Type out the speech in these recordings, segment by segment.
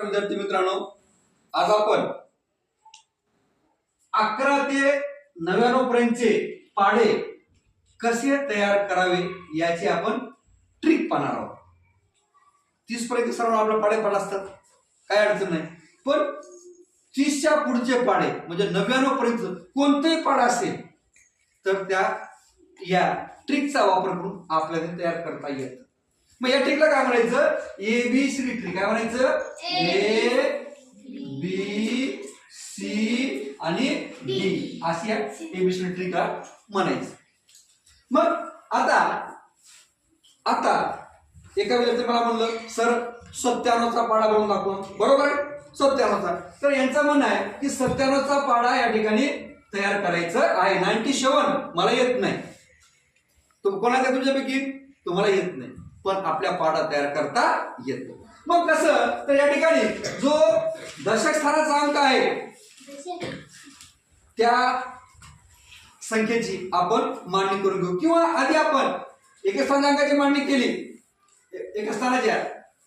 विद्यार्थी मित्रांनो, आज आपण 11 ते 99 पर्यंतचे पाढे कसे तयार करावे याची आपण ट्रिक पाहणार आहोत. 30 पर्यंत सर्व आपले पाढे पाठ असतात, काय अडचण नाही. पण 30च्या पुढचे पाढे म्हणजे 99 पर्यंत कोणतेही पाढ असेल तर त्या या ट्रिकचा वापर करून आपल्याला तयार करता येतं. मग या ट्रिकला काय म्हणायचं? ABCD trick. काय म्हणायचं? ABC आणि D अशी या ABCD ट्रिकला म्हणायचं. मग आता एका विद्यार्थी मला म्हणलं, सर 97चा पाढा बनवून दाखवा. बरोबर आहे, 97चा. तर यांचं म्हणणं आहे की 97चा पाढा या ठिकाणी तयार करायचं आहे. 97 मला येत नाही. कोणाला तुमच्यापैकी तुम्हाला येत नाही, पण आपल्या पाढा तयार करता येतो. मग कसं? तर या ठिकाणी जो दशक स्थानाचा अंक आहे त्या संख्येची आपण मांडणी करून घेऊ, किंवा आधी आपण एका स्थानांकाची मांडणी केली, एका स्थानाच्या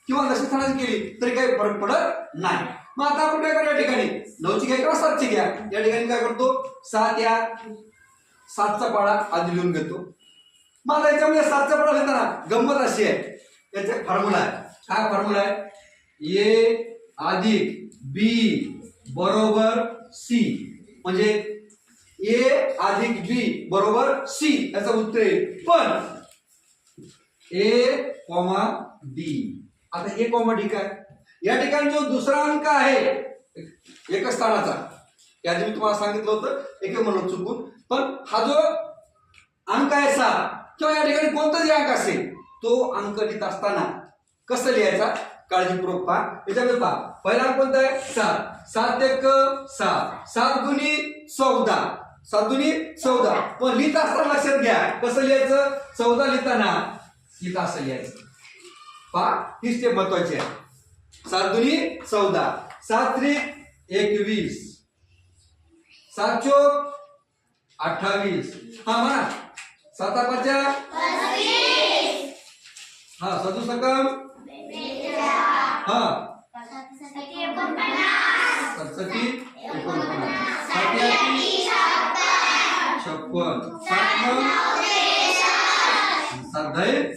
किंवा दशक स्थानाची केली तरी काही फरक पडत नाही. मग आता आपण काय करू? या ठिकाणी 9ची घ्या किंवा 7ची घ्या. या ठिकाणी काय करतो? 7चा पाढा आधी लिहून घेतो. मग याच्यामध्ये 7चा पाढा लिहिताना गंमत अशी आहे, याचा फॉर्म्युला आहे. काय फॉर्म्युला आहे? A अधिक B बरोबर C, म्हणजे A अधिक B बरोबर C याचं उत्तर आहे. पण A, D. आता A, D काय? या ठिकाणी जो दुसरा अंक आहे एका स्थानाचा, याआधी मी तुम्हाला सांगितलं होतं, एक म्हणून चुकून, पण हा जो अंक आहे 7 किंवा या ठिकाणी कोणताही अंक असेल तो अंक लिहित असताना कसं लिहायचा काळजीपूर्वक पहा. याच्यामध्ये पहा, पहिला अंक कोणता आहे? 7. 7 एक 7, 7 दुनी 14, 7 दुनी 14. पण लिहित असताना लक्षात घ्या कसं लिहायचं. 14 लिहिताना इथं असं लिहायचं. पहा, ही स्टेप महत्वाची आहे. 7 दुनी 14, 7 त्रिक 21, 7 चोक 28. हा म्हणा, 7 5 हा 7 सकम हा 67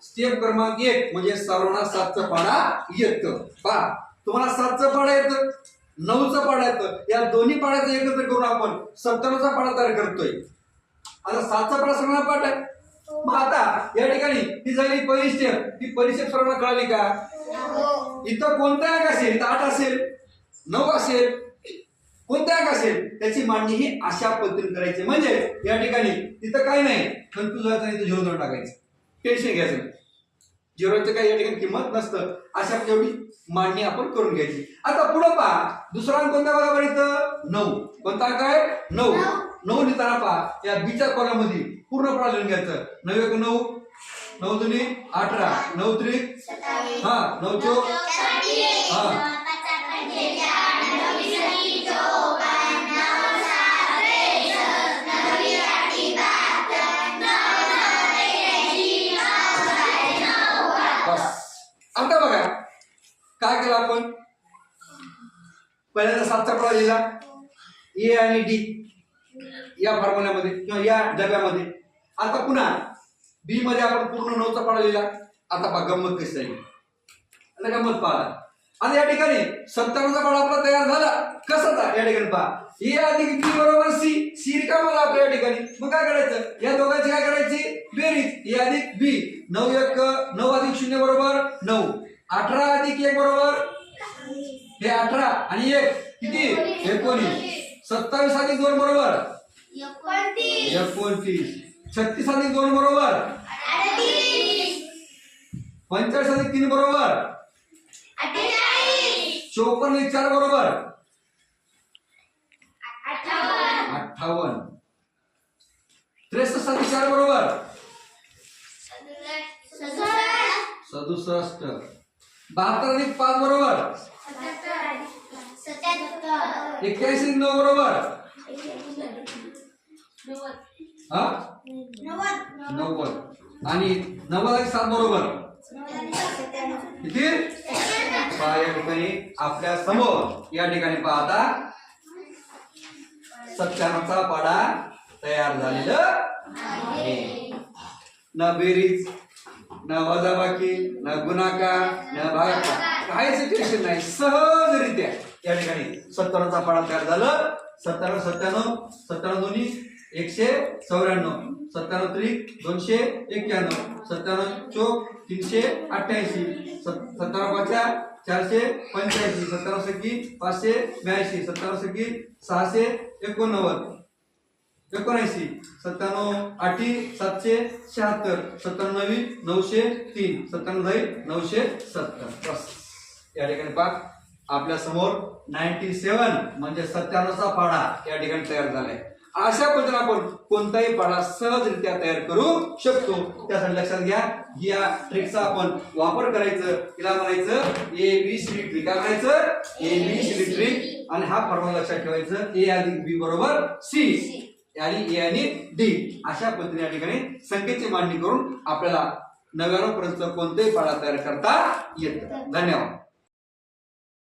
स्टेप क्रमांक 1 म्हणजे सर्वांना 7चा पाढा येतं. पहा, तुम्हाला 7चा पाढा येतं, 9चा पाढा येतं. या दोन्ही पाढ्याचं एकत्र करून आपण 97चा पाढा तयार करतोय. आता 7चा पाढा सर्वांना पाठ आहे. मग आता या ठिकाणी ही झाली पहिली स्टेप. ही पहिली स्टेप सर्वांना कळाली का? इथं कोणता अंक असेल? इथं 8 असेल, 9 असेल, कोणता अंक असेल त्याची मांडणी ही अशा पद्धतीने करायची. म्हणजे या ठिकाणी तिथं काय नाही, कन्फ्युज व्हायचं नाही, 0 2 टाकायचं, टेन्शन घ्यायचं नाही. 0चं काही या ठिकाणी किंमत नसतं. अशा एवढी मांडणी आपण करून घ्यायची. आता पुढे पहा, दुसरा अंक कोणता बरोबर? इथं 9. कोणता अंक आहे? 9. 9 लिहिताना पहा, या बीच्या कॉलम मध्ये पूर्ण पाढा लिहून घ्यायचं. 9 एक 9, 9 दुनी 18, 9 त्रिक हा 9 चोक हा 5. आता बघा काय केलं आपण. पहिल्यांदा 7चा पाढा लिहिला A आणि D या फॉर्म्युल्यामध्ये किंवा या डब्यामध्ये. आता पुन्हा B मध्ये आपण पूर्ण 9चा पाढा लिहिला. आता पहा गंमत कशी झाली. आता गंमत पहा. आता या ठिकाणी 97चा पाढा आपला तयार झाला. कसा? या ठिकाणी पहा, A अधिक B बरोबर C. C रिकामा मला आपल्या या ठिकाणी. मग काय करायचं? या दोघांची काय करायची? बेरीज. A अधिक B. 9 एक 9 अधिक 0 बरोबर 9. 18 अधिक 1 बरोबर हे 18 आणि 1 किती? 19. 27 अधिक 2 बरोबर 29. 36 अधिक 2 बरोबर 45 अधिक 3 बरोबर 54 अधिक 4 बरोबर 58. 63 अधिक 4 बरोबर 67. 72 अधिक 5 बरोबर 81 अधिक 9 बरोबर 90. आणि 90 अधिक 7 बरोबर किती? पहा या ठिकाणी आपल्या समोर या ठिकाणी पहा आता 97चा पाढा तयार झालेला आहे. न बेरीज, न वजाबाकी, न गुणाकार, न भागाकार, काहीच टेन्शन नाही. सहजरित्या या ठिकाणी 97चा पाढा तयार झाला. 97 97 97 दोन्ही 194, 97 त्रिक 291, 97 चोक 388, 97 पाचा 485, 97 सकी 582, 97 सकी 689, 79, 97 आठी 776, 97 नवी 903, 97 970. बस या ठिकाणी पहा आपल्या समोर 97 म्हणजे 97चा पाढा या ठिकाणी तयार झालाय. अशा पद्धतीने आपण कोणताही पाढा सहजरित्या तयार करू शकतो. त्यासाठी लक्षात घ्या, या ट्रिकचा आपण वापर करायचं. तिला म्हणायचं ABCD ट्रिक. काय म्हणायचं? ABCD trick. आणि हा फॉर्म्युला लक्षात ठेवायचं, A अधिक B बरोबर C आणि A आणि D. अशा पद्धतीने या ठिकाणी संख्येची मांडणी करून आपल्याला 99 पर्यंत कोणतेही पाढा तयार करता येतं. धन्यवाद.